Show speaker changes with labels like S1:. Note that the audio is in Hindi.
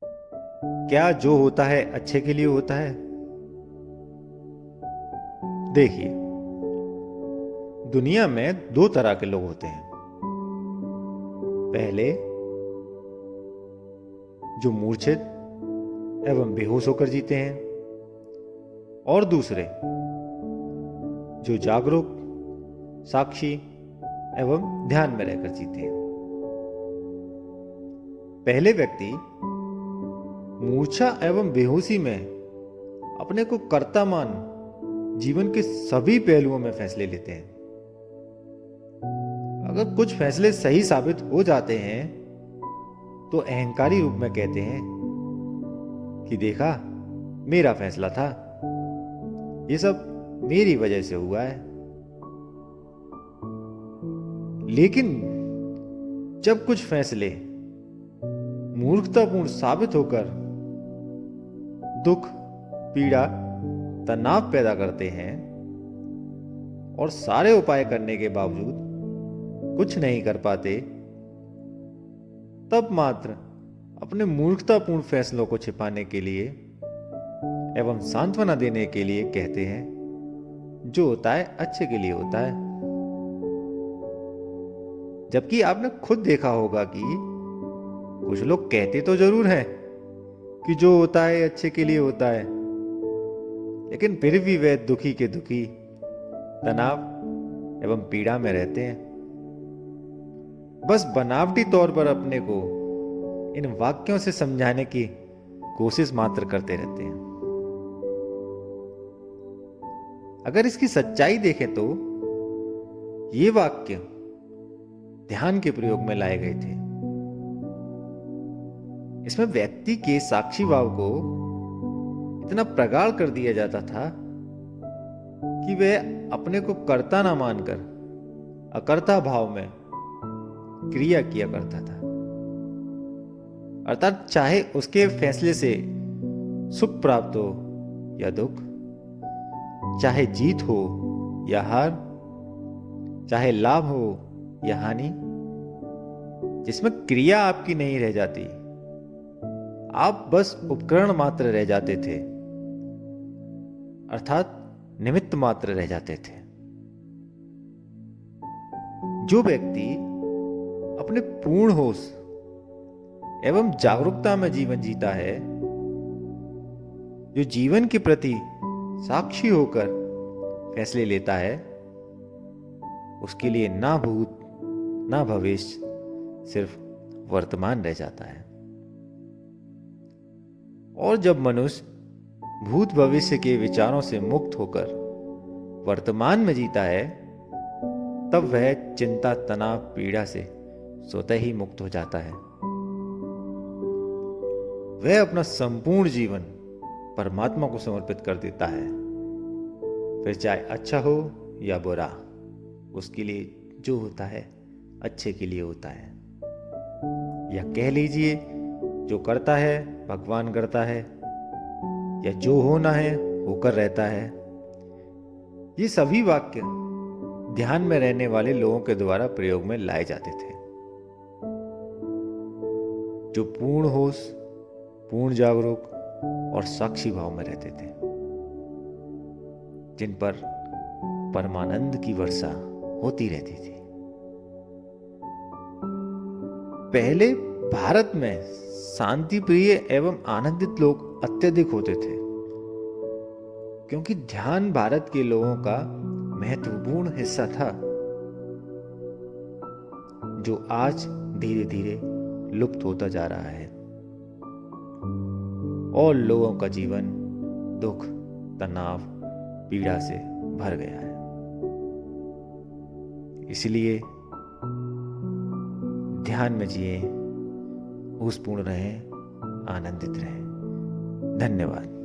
S1: क्या जो होता है अच्छे के लिए होता है? देखिए, दुनिया में दो तरह के लोग होते हैं। पहले, जो मूर्छित एवं बेहोश होकर जीते हैं, और दूसरे, जो जागरूक, साक्षी एवं ध्यान में रहकर जीते हैं। पहले व्यक्ति मूर्छा एवं बेहोशी में अपने को कर्ता मान जीवन के सभी पहलुओं में फैसले लेते हैं। अगर कुछ फैसले सही साबित हो जाते हैं तो अहंकारी रूप में कहते हैं कि देखा, मेरा फैसला था, ये सब मेरी वजह से हुआ है। लेकिन जब कुछ फैसले मूर्खतापूर्ण साबित होकर दुख, पीड़ा, तनाव पैदा करते हैं और सारे उपाय करने के बावजूद कुछ नहीं कर पाते, तब मात्र अपने मूर्खतापूर्ण फैसलों को छिपाने के लिए एवं सांत्वना देने के लिए कहते हैं, जो होता है अच्छे के लिए होता है। जबकि आपने खुद देखा होगा कि कुछ लोग कहते तो जरूर हैं कि जो होता है अच्छे के लिए होता है, लेकिन फिर भी वे दुखी के दुखी, तनाव एवं पीड़ा में रहते हैं। बस बनावटी तौर पर अपने को इन वाक्यों से समझाने की कोशिश मात्र करते रहते हैं। अगर इसकी सच्चाई देखें तो ये वाक्य ध्यान के प्रयोग में लाए गए थे। इसमें व्यक्ति के साक्षी भाव को इतना प्रगाढ़ कर दिया जाता था कि वह अपने को कर्ता ना मानकर अकर्ता भाव में क्रिया किया करता था। अर्थात चाहे उसके फैसले से सुख प्राप्त हो या दुख, चाहे जीत हो या हार, चाहे लाभ हो या हानि, जिसमें क्रिया आपकी नहीं रह जाती, आप बस उपकरण मात्र रह जाते थे, अर्थात निमित्त मात्र रह जाते थे। जो व्यक्ति अपने पूर्ण होश एवं जागरूकता में जीवन जीता है, जो जीवन के प्रति साक्षी होकर फैसले लेता है, उसके लिए ना भूत ना भविष्य, सिर्फ वर्तमान रह जाता है। और जब मनुष्य भूत भविष्य के विचारों से मुक्त होकर वर्तमान में जीता है, तब वह चिंता, तनाव, पीड़ा से स्वतः ही मुक्त हो जाता है। वह अपना संपूर्ण जीवन परमात्मा को समर्पित कर देता है। फिर चाहे अच्छा हो या बुरा, उसके लिए जो होता है अच्छे के लिए होता है। या कह लीजिए, जो करता है भगवान करता है, या जो होना है होकर रहता है। ये सभी वाक्य ध्यान में रहने वाले लोगों के द्वारा प्रयोग में लाए जाते थे, जो पूर्ण होश, पूर्ण जागरूक और साक्षी भाव में रहते थे, जिन पर परमानंद की वर्षा होती रहती थी। पहले भारत में शांति प्रिय एवं आनंदित लोग अत्यधिक होते थे, क्योंकि ध्यान भारत के लोगों का महत्वपूर्ण हिस्सा था, जो आज धीरे धीरे लुप्त होता जा रहा है और लोगों का जीवन दुख, तनाव, पीड़ा से भर गया है। इसलिए ध्यान में जिए, होशपूर्ण रहें, आनंदित रहें। धन्यवाद।